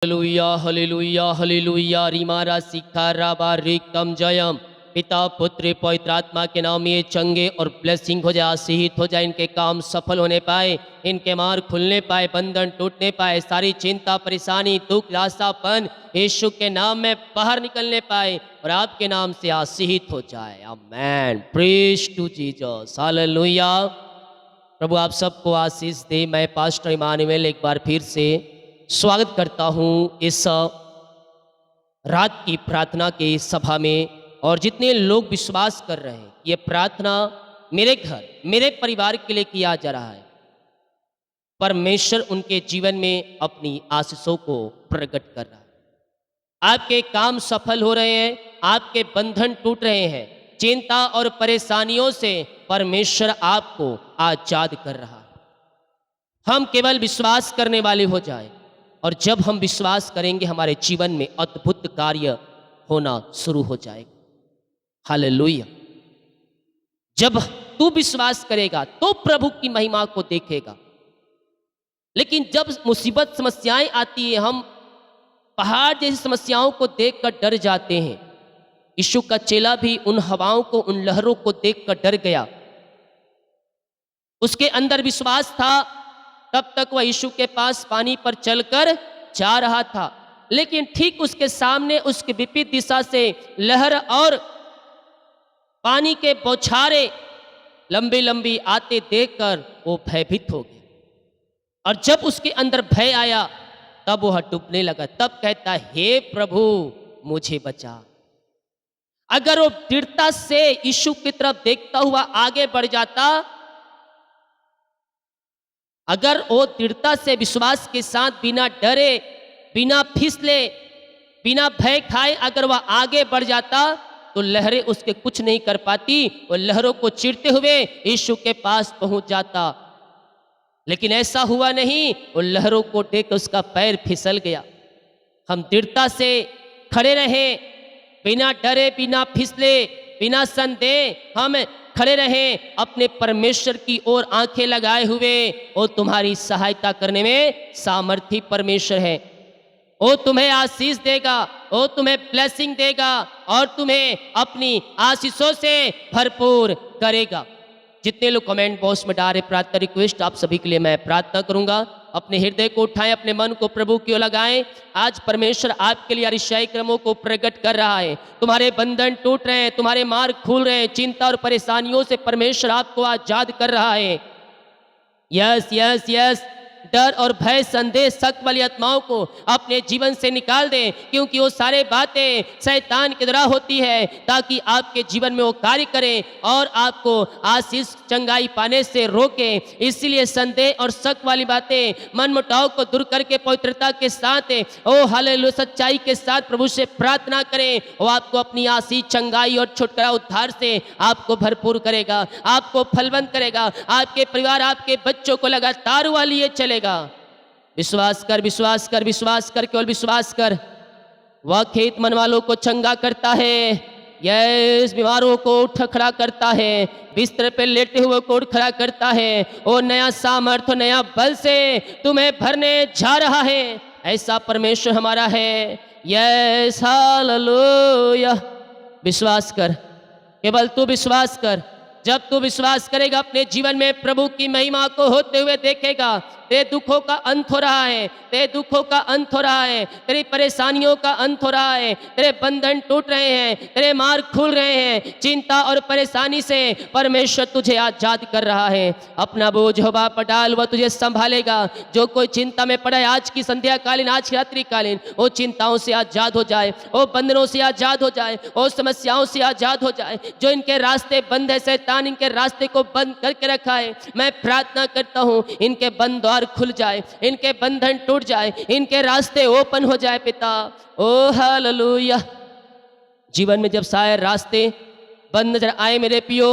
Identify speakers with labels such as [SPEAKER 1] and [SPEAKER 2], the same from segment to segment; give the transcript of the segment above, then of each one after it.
[SPEAKER 1] Hallelujah हालेलुया हालेलुया रिमारा सिखारा बारिकम जयम। पिता पुत्र पवित्र आत्मा के नाम ये चंगे और ब्लेसिंग हो जाए, आशीषित हो जाए, इनके काम सफल होने पाए, इनके मार्ग खुलने पाए, बंधन टूटने पाए, सारी चिंता परेशानी दुख लासापन यीशु के नाम में बाहर निकलने पाए और आपके नाम से आशीषित हो जाए। आमेन। Praise to Jesus. हालेलुया। प्रभु आप सबको आशीष दे। मैं पास्टर इमानुएल एक बार फिर से स्वागत करता हूँ इस रात की प्रार्थना के सभा में। और जितने लोग विश्वास कर रहे हैं ये प्रार्थना मेरे घर मेरे परिवार के लिए किया जा रहा है, परमेश्वर उनके जीवन में अपनी आशीषों को प्रकट कर रहा है। आपके काम सफल हो रहे हैं, आपके बंधन टूट रहे हैं, चिंता और परेशानियों से परमेश्वर आपको आजाद कर रहा है। हम केवल विश्वास करने वाले हो जाएं, और जब हम विश्वास करेंगे हमारे जीवन में अद्भुत कार्य होना शुरू हो जाएगा। हालेलुया। जब तू विश्वास करेगा तो प्रभु की महिमा को देखेगा। लेकिन जब मुसीबत समस्याएं आती है, हम पहाड़ जैसी समस्याओं को देखकर डर जाते हैं। यीशु का चेला भी उन हवाओं को, उन लहरों को देखकर डर गया। उसके अंदर विश्वास था, तब तक वह यीशु के पास पानी पर चलकर जा रहा था। लेकिन ठीक उसके सामने उसके विपरीत दिशा से लहर और पानी के बौछारे लंबी लंबी आते देखकर वो भयभीत हो गया। और जब उसके अंदर भय आया तब वह डूबने लगा। तब कहता, हे प्रभु मुझे बचा। अगर वो दृढ़ता से यीशु की तरफ देखता हुआ आगे बढ़ जाता, अगर वो दृढ़ता से विश्वास के साथ बिना डरे, बिना फिसले, बिना भय खाए अगर वह आगे बढ़ जाता तो लहरें उसके कुछ नहीं कर पाती। वो लहरों को चीरते हुए यीशु के पास पहुंच जाता। लेकिन ऐसा हुआ नहीं। वो लहरों को देख उसका पैर फिसल गया। हम दृढ़ता से खड़े रहे, बिना डरे, बिना फिसले, बिना संदेह हम खड़े रहें अपने परमेश्वर की ओर आंखें लगाए हुए। वो तुम्हारी सहायता करने में सामर्थी परमेश्वर है। वो तुम्हें आशीष देगा, वो तुम्हें ब्लेसिंग देगा और तुम्हें अपनी आशीषों से भरपूर करेगा। जितने लोग कमेंट बॉक्स में डाले प्रार्थना रिक्वेस्ट, आप सभी के लिए मैं प्रार्थना करूंगा। अपने हृदय को उठाएं, अपने मन को प्रभु की ओर लगाएं। आज परमेश्वर आपके लिए अरिशाई क्रमों को प्रकट कर रहा है। तुम्हारे बंधन टूट रहे हैं, तुम्हारे मार्ग खुल रहे हैं, चिंता और परेशानियों से परमेश्वर आपको आजाद कर रहा है। Yes yes yes. डर और भय, संदेह, शक वाली आत्माओं को अपने जीवन से निकाल दें, क्योंकि वो सारे बातें शैतान के द्वारा होती है ताकि आपके जीवन में वो कार्य करें और आपको आशीष चंगाई पाने से रोके। इसीलिए संदेह और शक वाली बातें, मन मुटाव को दूर करके पवित्रता के साथ, ओ हालेलुया, सच्चाई के साथ प्रभु से प्रार्थना करें। वो आपको अपनी आशीष, चंगाई और छुटकारा, उद्धार से आपको भरपूर करेगा, आपको फलवंत करेगा। आपके परिवार, आपके बच्चों को लगातार हुआ लिए चलेगा। विश्वास कर, विश्वास कर, विश्वास कर, केवल विश्वास कर। वह खेत मन वालों को चंगा करता है, यस, बीमारों को उठ खड़ा करता है, बिस्तर पे लेटे हुए को उठ खड़ा करता है। वो नया सामर्थ्य, नया बल से तुम्हें भरने जा रहा है। ऐसा परमेश्वर हमारा है। Yes, hallelujah. विश्वास कर, केवल तू विश्वास कर। जब तू विश्वास करेगा अपने जीवन में प्रभु की महिमा को होते हुए देखेगा। तेरे दुखों का अंत हो रहा है, तेरे दुखों का अंत हो रहा है, तेरी परेशानियों का अंत हो रहा है, तेरे बंधन टूट रहे हैं, तेरे मार्ग खुल रहे हैं। चिंता और परेशानी से परमेश्वर तुझे आजाद कर रहा है। अपना बोझ होगा पर डाल, वह तुझे संभालेगा। जो कोई चिंता में पड़ा है आज की संध्या कालीन, आज की रात्रि कालीन, वो चिंताओं से आजाद हो जाए, वो बंधनों से आजाद हो जाए, वो समस्याओं से आजाद हो जाए। जो इनके रास्ते बंद है, शैतान इनके रास्ते को बंद करके रखा है, मैं प्रार्थना करता हूँ इनके बंद द्वार खुल जाए, इनके बंधन टूट जाए, इनके रास्ते ओपन हो जाए। पिता, ओ हालेलुया। जीवन में जब शायद रास्ते बंद नजर आए मेरे पियो,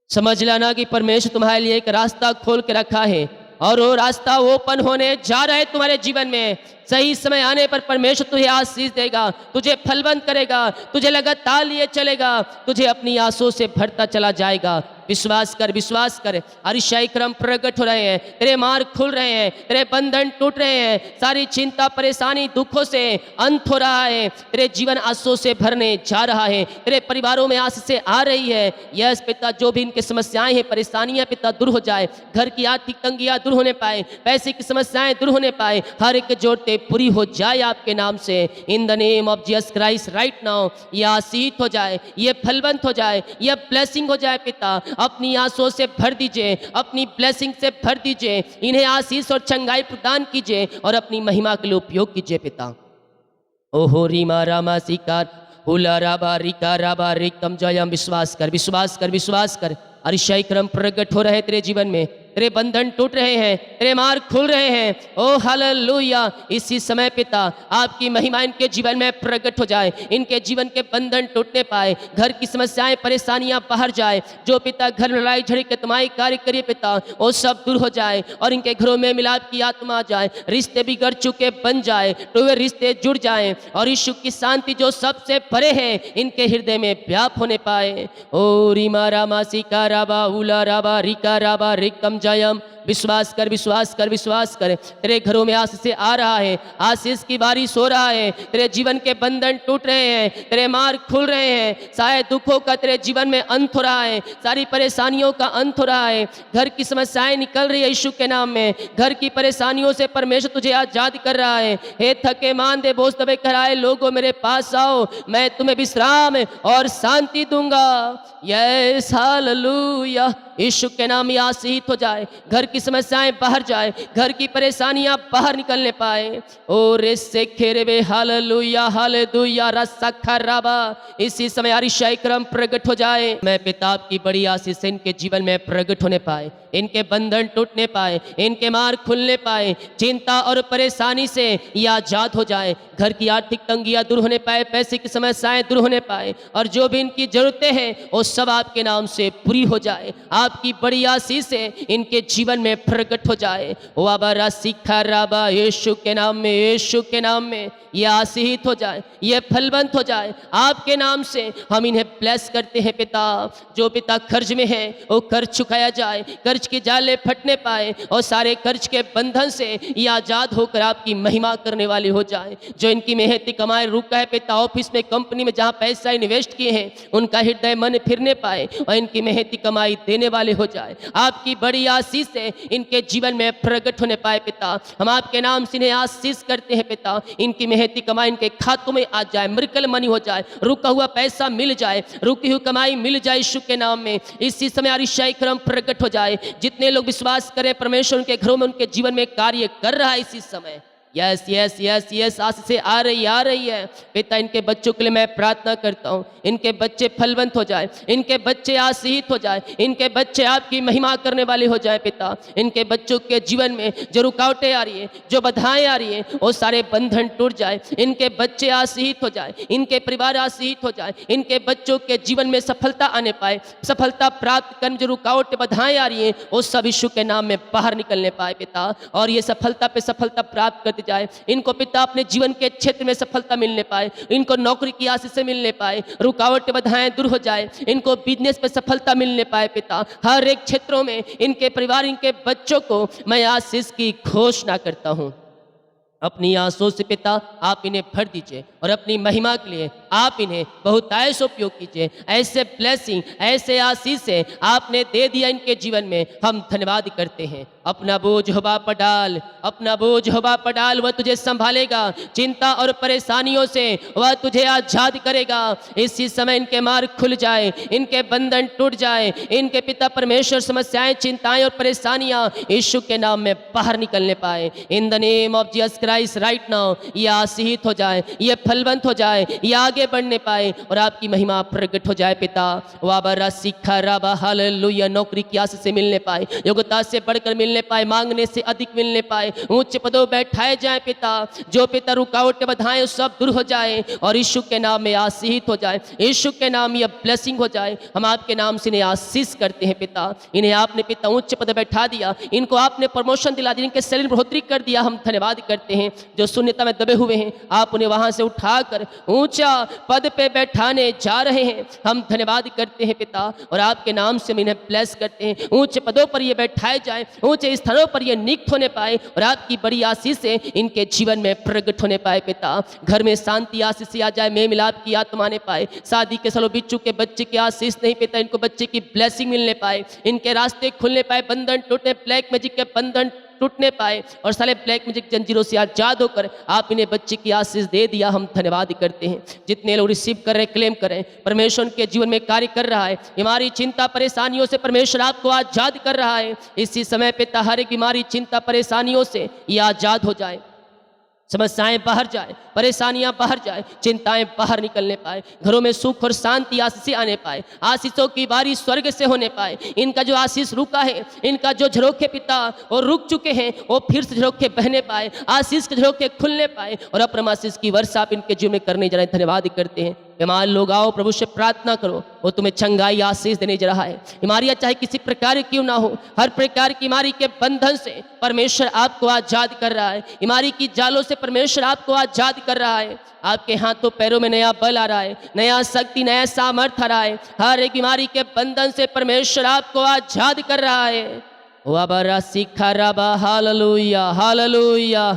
[SPEAKER 1] समझ लेना कि परमेश्वर तुम्हारे लिए एक रास्ता खोल के रखा है और वो रास्ता ओपन होने जा रहा है तुम्हारे जीवन में। सही समय आने पर परमेश्वर तुझे आशीष देगा, तुझे फलवंत करेगा, तुझे लगातार लिए चलेगा, तुझे अपनी आंसुओं से भरता चला जाएगा। विश्वास कर, विश्वास कर। अरिशाई क्रम प्रकट हो रहे हैं, तेरे मार्ग खुल रहे हैं, तेरे बंधन टूट रहे हैं, सारी चिंता परेशानी दुखों से अंत हो रहा है, तेरे जीवन आंसुओं से भरने जा रहा है, तेरे परिवारों में आशीष से आ रही है। यस पिता, जो भी इनकी समस्याएं हैं, परेशानियां पिता दूर हो जाए, घर की आर्थिक तंगियां दूर होने पाए, पैसे की समस्याएं दूर होने पाए, हर एक जोड़ते पूरी हो जाए आपके नाम से। In the name of Jesus Christ right now ये आशीष हो जाए, ये फलवंत हो जाए, ये ब्लेसिंग हो जाए पिता। अपनी आंसुओं से भर दीजिए, अपनी ब्लेसिंग से भर दीजिए, इन्हें आशीष और चंगाई प्रदान कीजिए और अपनी महिमा के लिए उपयोग कीजिए पिता। ओहो रीमा रामा सिकार हुला राबा रिका राबा रिकम जयम। विश्वास कर, विश्वास कर, विश्वास कर। अरिशाई क्रम प्रकट हो रहे हैं तेरे जीवन में, तेरे बंधन टूट रहे हैं, तेरे मार्ग खुल रहे हैं। ओ हालेलुया। इसी समय पिता आपकी महिमा इनके जीवन में प्रकट हो जाए, इनके जीवन के बंधन टूटने पाए, घर की समस्याएं परेशानियां बाहर जाए, जो पिता घर में लड़ाई झगड़े के तुम्हारी कार्य करिए पिता वो सब दूर हो जाए और इनके घरों में मिलाप की आत्मा आ जाए, रिश्ते बिगड़ चुके बन जाए तो वे रिश्ते जुड़ जाएं और यीशु की शांति जो सबसे परे है इनके हृदय में व्याप होने पाए। ओ रीमा रामा सिका राबा उला राबा रिका राबा रिकम जयम। विश्वास कर, विश्वास कर, विश्वास कर। तेरे घरों में आशीष से आ रहा है, आशीष की बारिश हो रहा है, तेरे जीवन के बंधन टूट रहे हैं, तेरे मार्ग खुल रहे हैं, सारे दुखों का तेरे जीवन में अंत हो रहा है, सारी परेशानियों का अंत हो रहा है, घर की समस्याएं निकल रही है यीशु के नाम में, घर की परेशानियों से परमेश्वर तुझे आजाद कर रहा है। हे थके मांदे बोझ दबे कराए लोगों मेरे पास आओ, मैं तुम्हें विश्राम और शांति दूंगा। Yes hallelujah. यीशु के नाम में आशीष हो जाए, घर की समस्याएं बाहर जाए, घर की परेशानियां बाहर निकलने पाए। ओ रे से खेरे हालेलुया हालेलुया रसा खराबा। इसी समय अरिशाई क्रम प्रकट हो जाए, मैं पिता की बड़ी आशीष इनके जीवन में प्रकट होने पाए, इनके बंधन टूटने पाए, इनके मार्ग खुलने पाए, चिंता और परेशानी से ये आजाद हो जाए, घर की आर्थिक तंगियां दूर होने पाए, पैसे की समस्याएं दूर होने पाए और जो भी इनकी जरूरतें हैं वो सब आपके नाम से पूरी हो जाए। आपकी बड़ी आशीष से इनके जीवन में प्रकट हो जाए। वाबा सिखा राबा यीशु के नाम में, यीशु के नाम में ये आशीष हो जाए, ये फलवंत हो जाए। आपके नाम से हम इन्हें ब्लेस करते हैं पिता। जो पिता कर्ज में है वो कर्ज चुकाया जाए, कर्ज के जाले फटने पाए और सारे कर्ज के बंधन से ये आजाद होकर आपकी महिमा करने वाले हो जाए। जो इनकी मेहनती कमाई रुका है पिता, ऑफिस में कंपनी में जहाँ पैसा इन्वेस्ट किए हैं उनका हृदय मन फिरने पाए और इनकी मेहनती कमाई देने वाले हो जाए। आपकी बड़ी आशीष से इनके जीवन में प्रकट होने पाए पिता। हम आपके नाम से इन्हें आशीष करते हैं पिता। इनकी मेहनती कमाई इनके खातों में आ जाए, मिरेकल मनी हो जाए, रुका हुआ पैसा मिल जाए, रुकी हुई कमाई मिल जाए यीशु के नाम में। इसी समय अरिशाई क्रम प्रकट हो जाए। जितने लोग विश्वास करें परमेश्वर उनके घरों में उनके जीवन में कार्य कर रहा है इसी समय। यस यस यस यस आशीष से आ रही है पिता। इनके बच्चों के लिए मैं प्रार्थना करता हूँ, इनके बच्चे फलवंत हो जाए, इनके बच्चे आशीष हो जाए, इनके बच्चे आपकी महिमा करने वाले हो जाए पिता। इनके बच्चों के जीवन में जो रुकावटें आ रही है, जो बाधाएं आ रही है वो सारे बंधन टूट जाए, इनके बच्चे आशीष हो जाए, इनके परिवार आशीष हो जाए, इनके बच्चों के जीवन में सफलता आने पाए, सफलता प्राप्त करने जो रुकावटें बाधाएं आ रही है वो सब यीशु के नाम में बाहर निकलने पाए पिता। और ये सफलता पे सफलता प्राप्त करते जाए। इनको पिता अपने जीवन के क्षेत्र में सफलता मिलने पाए, इनको नौकरी की आशीष से मिलने पाए, रुकावटें बाधाएं दूर हो जाए, इनको बिजनेस पे सफलता मिलने पाए पिता। हर एक क्षेत्रों में इनके परिवार, इनके बच्चों को मैं आशीष की घोषणा करता हूँ। अपनी आंसुओं से पिता आप इन्हें भर दीजिए और अपनी महिमा के लिए आप इन्हें बहुतायत से उपयोग कीजिए। ऐसे ब्लेसिंग, ऐसे आशीष से आपने दे दिया इनके जीवन में, हम धन्यवाद करते हैं। अपना बोझ हवा पर डाल, अपना बोझ हवा पर डाल, वह तुझे संभालेगा। चिंता और परेशानियों से वह तुझे आजाद करेगा। इसी समय इनके मार्ग खुल जाए, इनके बंधन टूट जाए, इनके पिता परमेश्वर समस्याएं, चिंताएं और परेशानियां यीशु के नाम में बाहर निकलने पाए। In the name of Jesus Christ right now ये आशीष हो जाए, ये फलवंत हो जाए, ये आगे बढ़ने पाए और आपकी महिमा प्रकट हो जाए पिता। वाबा सिखा राबा हालेलुया। नौकरी की आशीष से मिलने पाए, योग्यता से बढ़कर मिलने मिलने पाए, मांगने से अधिक मिलने पाए, ऊंचे पदों बैठाए जाए पिता, जो पिता रुकावटें बाधाएं सब दूर हो जाए और यीशु के नाम में आशीषित हो जाए, यीशु के नाम में ब्लेसिंग हो जाए। हम आपके नाम से इन्हें आशीष करते हैं पिता। इन्हें आपने पिता ऊंचे पद बैठा दिया, इनको आपने प्रमोशन दिला दिया, इनके शरीर में बढ़ोतरी कर दिया। हम धन्यवाद करते हैं। जो शून्यता में दबे हुए हैं आप उन्हें वहां से उठाकर ऊंचा पद पे बैठाने जा रहे हैं। हम धन्यवाद करते हैं पिता और आपके नाम से हम इन्हें ब्लेस करते हैं। ऊंचे पदों पर ये बैठाए जाए, ऊंचे स्थानों पर ये नियुक्त होने पाए और आपकी बड़ी आशीष से इनके जीवन में प्रकट होने पाए पिता। घर में शांति आशीष आ जाए, मेल मिलाप की आत्मा आने पाए, शादी के सालों बीत चुके बच्चे की आशीष नहीं पिता, इनको बच्चे की ब्लेसिंग मिलने पाए, इनके रास्ते खुलने पाए, बंधन टूटने, ब्लैक मैजिक के बंधन टूटने पाए और साले ब्लैक मैजिक जंजीरों से आजाद होकर आप इन्हें बच्चे की आशीष दे दिया। हम धन्यवाद करते हैं। जितने लोग रिसीव कर रहे, क्लेम करें, परमेश्वर उनके जीवन में कार्य कर रहा है। हमारी चिंता परेशानियों से परमेश्वर आपको आजाद कर रहा है। इसी समय पिता हर एक बीमारी, चिंता, परेशानियों से ये आजाद हो जाए, समस्याएं बाहर जाए, परेशानियां बाहर जाए, चिंताएं बाहर निकलने पाए, घरों में सुख और शांति आशीष आने पाए, आशीषों की बारिश स्वर्ग से होने पाए। इनका जो आशीष रुका है, इनका जो झरोखे पिता वो रुक चुके हैं, वो फिर से झरोखे बहने पाए, आशीष के झरोखे खुलने पाए और अपना आशीष की वर्षा आप इनके जीवन में करने जा रहे हैं। धन्यवाद करते हैं। बीमार लोग आओ, प्रभु से प्रार्थना करो, वो तुम्हें चंगाई आशीष देने जा रहा है। बीमारियां चाहे किसी प्रकार की क्यों ना हो, हर प्रकार की बीमारी के बंधन से परमेश्वर आपको आजाद कर रहा है। बीमारी की जालों से परमेश्वर आपको आजाद कर रहा है। आपके हाथों पैरों में नया बल आ रहा है, नया शक्ति, नया सामर्थ आ रहा है। हर एक बीमारी के बंधन से परमेश्वर आपको आजाद कर रहा है। वाबरा सिखा रबा, हालेलुया, हालेलुया।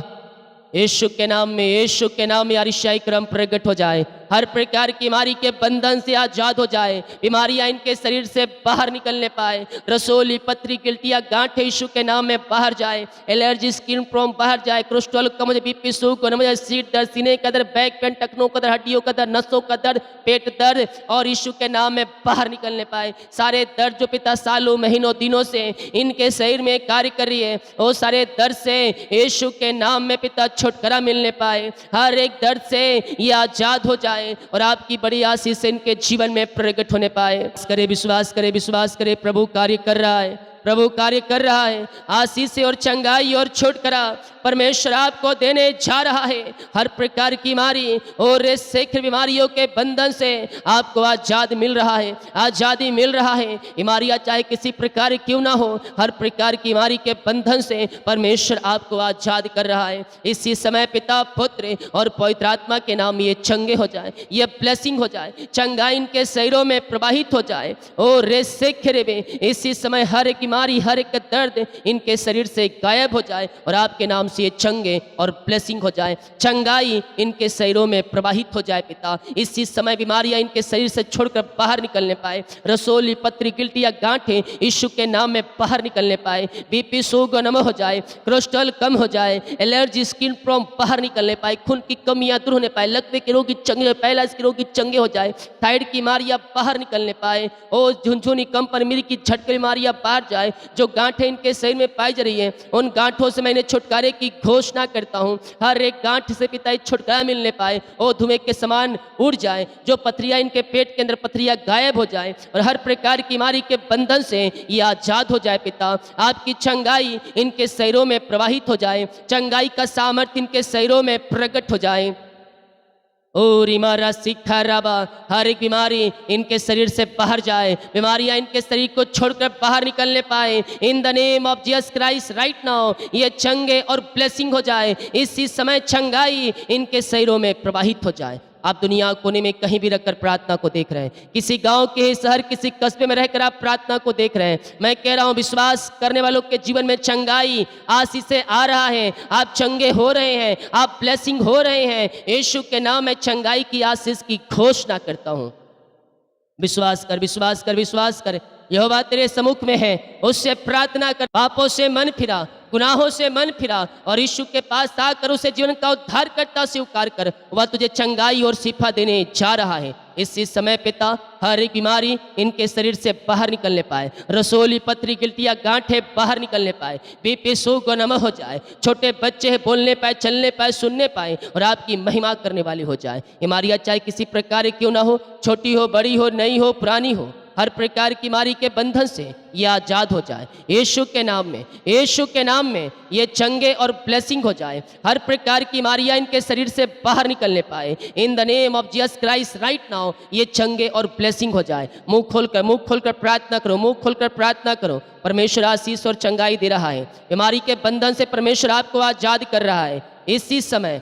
[SPEAKER 1] यीशु के नाम में, यीशु के नाम में अरिशाई क्रम प्रकट हो जाए, हर प्रकार की बीमारी के बंधन से आजाद हो जाए, बीमारियां इनके शरीर से बाहर निकलने पाए, रसोली, पथरी, गिल्टियां, गांठे यीशु के नाम में बाहर जाए, एलर्जी, स्किन प्रॉब्लम बाहर जाए, कोलेस्ट्रॉल कम हो जाए, बीपी, शुगर, नमज, सीट दर्द, सीने का दर्द, बैक पेन, टखनों का दर्द, हड्डियों का दर्द, नसों का दर्द, पेट दर्द और यीशु के नाम में बाहर निकलने पाए। सारे दर्द जो पिता सालों, महीनों, दिनों से इनके शरीर में कार्य कर रही है, वो सारे दर्द से यीशु के नाम में पिता छुटकारा मिलने पाए। हर एक दर्द से ये आजाद हो जाए और आपकी बड़ी आशीष से इनके जीवन में प्रकट होने पाए। करे, विश्वास करे, विश्वास करे, प्रभु कार्य कर रहा है, प्रभु कार्य कर रहा है। आशीष और चंगाई और छुटकारा परमेश्वर आपको देने जा रहा है। हर प्रकार की बीमारी और शीघ्र बीमारियों के बंधन से आपको आजाद मिल रहा है, आजादी मिल रहा है। बीमारियां चाहे किसी प्रकार क्यों ना हो, हर प्रकार की बीमारी के बंधन से परमेश्वर आपको आजाद कर रहा है। इसी समय पिता, पुत्र और पवित्र आत्मा के नाम ये चंगे हो जाए, ये ब्लेसिंग हो जाए, चंगाई इनके शरीरों में प्रवाहित हो जाए और शीघ्र में इसी समय हर एक बीमारी, हर एक दर्द इनके शरीर से गायब हो जाए और आपके नाम से ये चंगे और ब्लेसिंग हो जाए, चंगाई इनके शरीरों में प्रवाहित हो जाए। पिता, इसी समय बीमारियां इनके शरीर से छोड़कर बाहर निकलने पाए, रसोली, पथरी, गिल्टियां, गांठें यीशु के नाम में बाहर निकलने पाए, बीपी, शुगर नम हो जाए, कोलेस्ट्रॉल कम हो जाए, एलर्जी, स्किन प्रॉब्लम बाहर निकलने पाए, खून की कमियां दूर होने पाए, लकवे के रोगी चंगे, पैरालाइसिस के रोगी चंगे हो जाए, थायराइड की बीमारियां बाहर निकलने पाए, और झुनझुनी, कंपन, मिर्गी की झटके बीमारियां बाहर जाए। जो गांठें इनके शरीर में पाई जा रही है, उन गांठों से मैंने छुटकारे की घोषणा करता हूं। हर एक गांठ से पिता छुटकारा मिलने पाए, वो धुएं के समान उड़ जाए। जो पथरियां इनके पेट के अंदर पथरियां गायब हो जाए और हर प्रकार की बीमारी के बंधन से ये आजाद हो जाए। पिता, आपकी चंगाई इनके शरीरों में प्रवाहित हो जाए, चंगाई का सामर्थ्य इनके शरीरों में प्रकट हो जाए। और इमारा सिखा रबा, हर एक बीमारी इनके शरीर से बाहर जाए, बीमारियां इनके शरीर को छोड़कर बाहर निकलने पाए। In the name of Jesus Christ right now ये चंगे और ब्लेसिंग हो जाए। इसी समय चंगाई इनके शरीरों में प्रवाहित हो जाए। आप दुनिया कोने में कहीं भी रखकर प्रार्थना को देख रहे हैं, किसी गांव के शहर, किसी कस्बे में रहकर आप प्रार्थना को देख रहे हैं। मैं कह रहा हूं, विश्वास करने वालों के जीवन में चंगाई आशीष से आ रहा है। आप चंगे हो रहे हैं, आप ब्लेसिंग हो रहे हैं। यीशु के नाम में चंगाई की आशीष की घोषणा करता हूं। विश्वास कर, विश्वास कर, विश्वास कर। यहोवा तेरे सम्मुख में है, उससे प्रार्थना कर, पापों से मन फिरा, गुनाहों से मन फिरा और यीशु के पास आकर उसे जीवन का उद्धार करता स्वीकार कर। वह तुझे चंगाई और शिफा देने जा रहा है। इसी समय पिता, हर एक बीमारी इनके शरीर से बाहर निकलने पाए, रसोली, पथरी, गिल्टियां, गांठें बाहर निकलने पाए, बीपी, शुगर नम हो जाए, छोटे बच्चे बोलने पाए, चलने पाए, सुनने पाए और आपकी महिमा करने वाली हो जाए। बीमारियां चाहे किसी प्रकार क्यों ना हो, छोटी हो, बड़ी हो, नई हो, पुरानी हो, हर प्रकार की बीमारी के बंधन से ये आज़ाद हो जाए यीशु के नाम में, यीशु के नाम में ये चंगे और ब्लेसिंग हो जाए। हर प्रकार की बीमारियां इनके शरीर से बाहर निकलने पाए। In the name of Jesus Christ right now ये चंगे और ब्लेसिंग हो जाए। मुंह खोलकर प्रार्थना करो, मुंह खोलकर प्रार्थना करो। परमेश्वर आशीष और चंगाई दे रहा है। बीमारी के बंधन से परमेश्वर आपको आज़ाद कर रहा है। इसी समय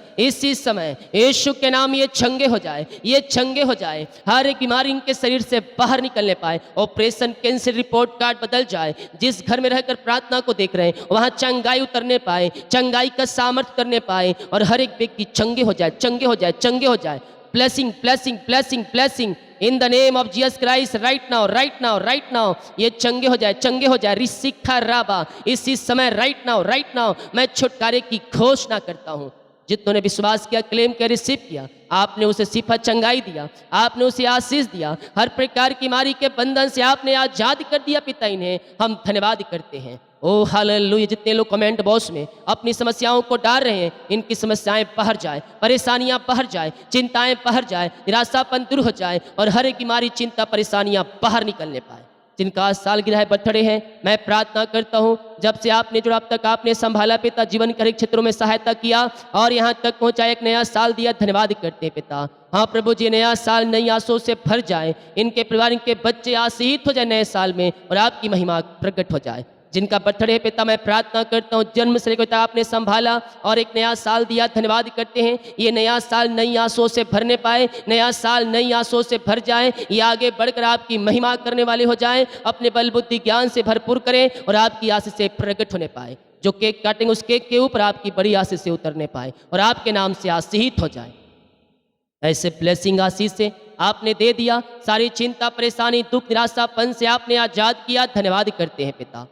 [SPEAKER 1] यीशु के नाम ये चंगे हो जाए, ये चंगे हो जाए। हर एक बीमारी इनके शरीर से बाहर निकलने पाए। ऑपरेशन कैंसर रिपोर्ट कार्ड बदल जाए। जिस घर में रहकर प्रार्थना को देख रहे हैं वहाँ चंगाई उतरने पाए, चंगाई का सामर्थ्य करने पाए और हर एक व्यक्ति चंगे हो जाए, चंगे हो जाए, चंगे हो जाए। Blessing blessing blessing blessing in the name of Jesus Christ right now, right now, right now ये चंगे हो जाए, चंगे हो जाए। रिसिखा राबा इसी समय राइट नाउ मैं छुटकारे की घोषणा करता हूँ। जितनों ने विश्वास किया, क्लेम किया, रिसीव किया, आपने उसे सिफा चंगाई दिया, आपने उसे आशीष दिया। हर प्रकार की बीमारी के बंधन से आपने आजाद कर दिया पिता। इन्हें हम धन्यवाद करते हैं। ओ हालेलुया। जितने लोग कमेंट बॉक्स में अपनी समस्याओं को डाल रहे हैं, इनकी समस्याएं बाहर जाए, परेशानियां बाहर जाए, चिंताएं बाहर जाए, निराशापन दूर हो जाए और हर एक बीमारी, चिंता, परेशानियां बाहर निकलने पाए। जिनका सालगिरह है, बर्थडे है, मैं प्रार्थना करता हूँ जब से आपने जो अब तक आपने संभाला पिता, जीवन के हर एक क्षेत्रों में सहायता किया और यहाँ तक पहुँचा, एक नया साल दिया, धन्यवाद करते हैं पिता। हाँ प्रभु जी, नया साल नई आशों से भर जाए, इनके परिवार, इनके बच्चे आशीषित हो जाए नए साल में और आपकी महिमा प्रकट हो जाए। जिनका बर्थडे है पिता, मैं प्रार्थना करता हूँ जन्म से लेकर आपने संभाला और एक नया साल दिया, धन्यवाद करते हैं। ये नया साल नई आशों से भरने पाए, नया साल नई आशों से भर जाए। ये आगे बढ़कर आपकी महिमा करने वाले हो जाए, अपने बल बुद्धि ज्ञान से भरपूर करें और आपकी आशीष से प्रकट होने पाए। जो केक काटेंगे उस केक के ऊपर आपकी बड़ी आशीष से उतरने पाए और आपके नाम से आशीषित हो जाए। ऐसे ब्लेसिंग आशीष से आपने दे दिया, सारी चिंता, परेशानी, दुख, निराशापन से आपने आजाद किया, धन्यवाद करते हैं पिता।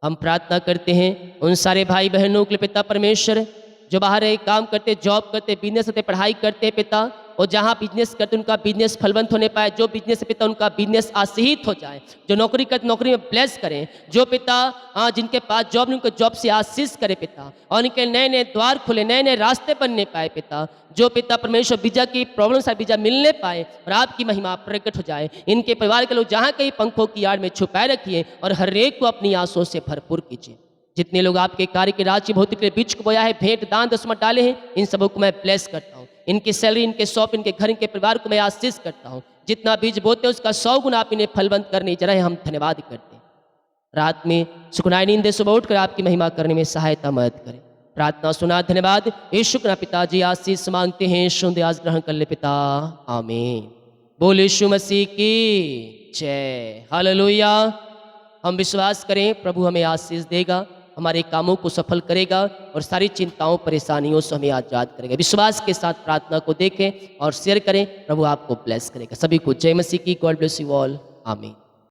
[SPEAKER 1] हम प्रार्थना करते हैं उन सारे भाई बहनों के लिए पिता परमेश्वर, जो बाहर है, काम करते, जॉब करते, बिजनेस करते, पढ़ाई करते पिता, और जहाँ बिजनेस करते उनका बिजनेस फलवंत होने पाए। जो बिजनेस है पिता उनका बिजनेस आशीषित हो जाए। जो नौकरी करते नौकरी में ब्लेस करें। जो पिता जिनके पास जॉब नहीं, उनको जॉब से आशीष करे पिता और उनके नए नए द्वार खुले, नए नए रास्ते बनने पाए पिता। जो पिता परमेश्वर वीजा की प्रॉब्लम से वीजा मिलने पाए और आपकी महिमा प्रकट हो जाए। इनके परिवार के लोग जहाँ कहीं पंखों की आड़ में छुपाए रखिए और हर एक को अपनी आंसुओं से भरपूर कीजिए। जितने लोग आपके कार्य के राज्य भौतिक के बीच को बोया है, भेंट दान दसमत डाले हैं, इन सबों को मैं ब्लेस करता हूँ। इनकी सैलरी, इनके शॉप, इनके घर, इनके परिवार को मैं आशीष करता हूँ। जितना बीज बोते हैं उसका 100 गुना आप इन्हें फलवंत करने जरा हम धन्यवाद करते हैं। रात में सुखनाई नींद सुबह उठकर आपकी महिमा करने में सहायता मदद करें। प्रार्थना सुना, धन्यवाद। यीशु का पिताजी आशीष मांगते हैं, सुन आज ग्रहण कर ले पिता, आमीन। बोल यीशु मसीह की जय, हालेलुया। हम विश्वास करें प्रभु हमें आशीष देगा, हमारे कामों को सफल करेगा और सारी चिंताओं परेशानियों से हमें आजाद करेगा। विश्वास के साथ प्रार्थना को देखें और शेयर करें। प्रभु आपको ब्लेस करेगा। सभी को जय मसीह की। गॉड ब्लेस यू ऑल, आमीन।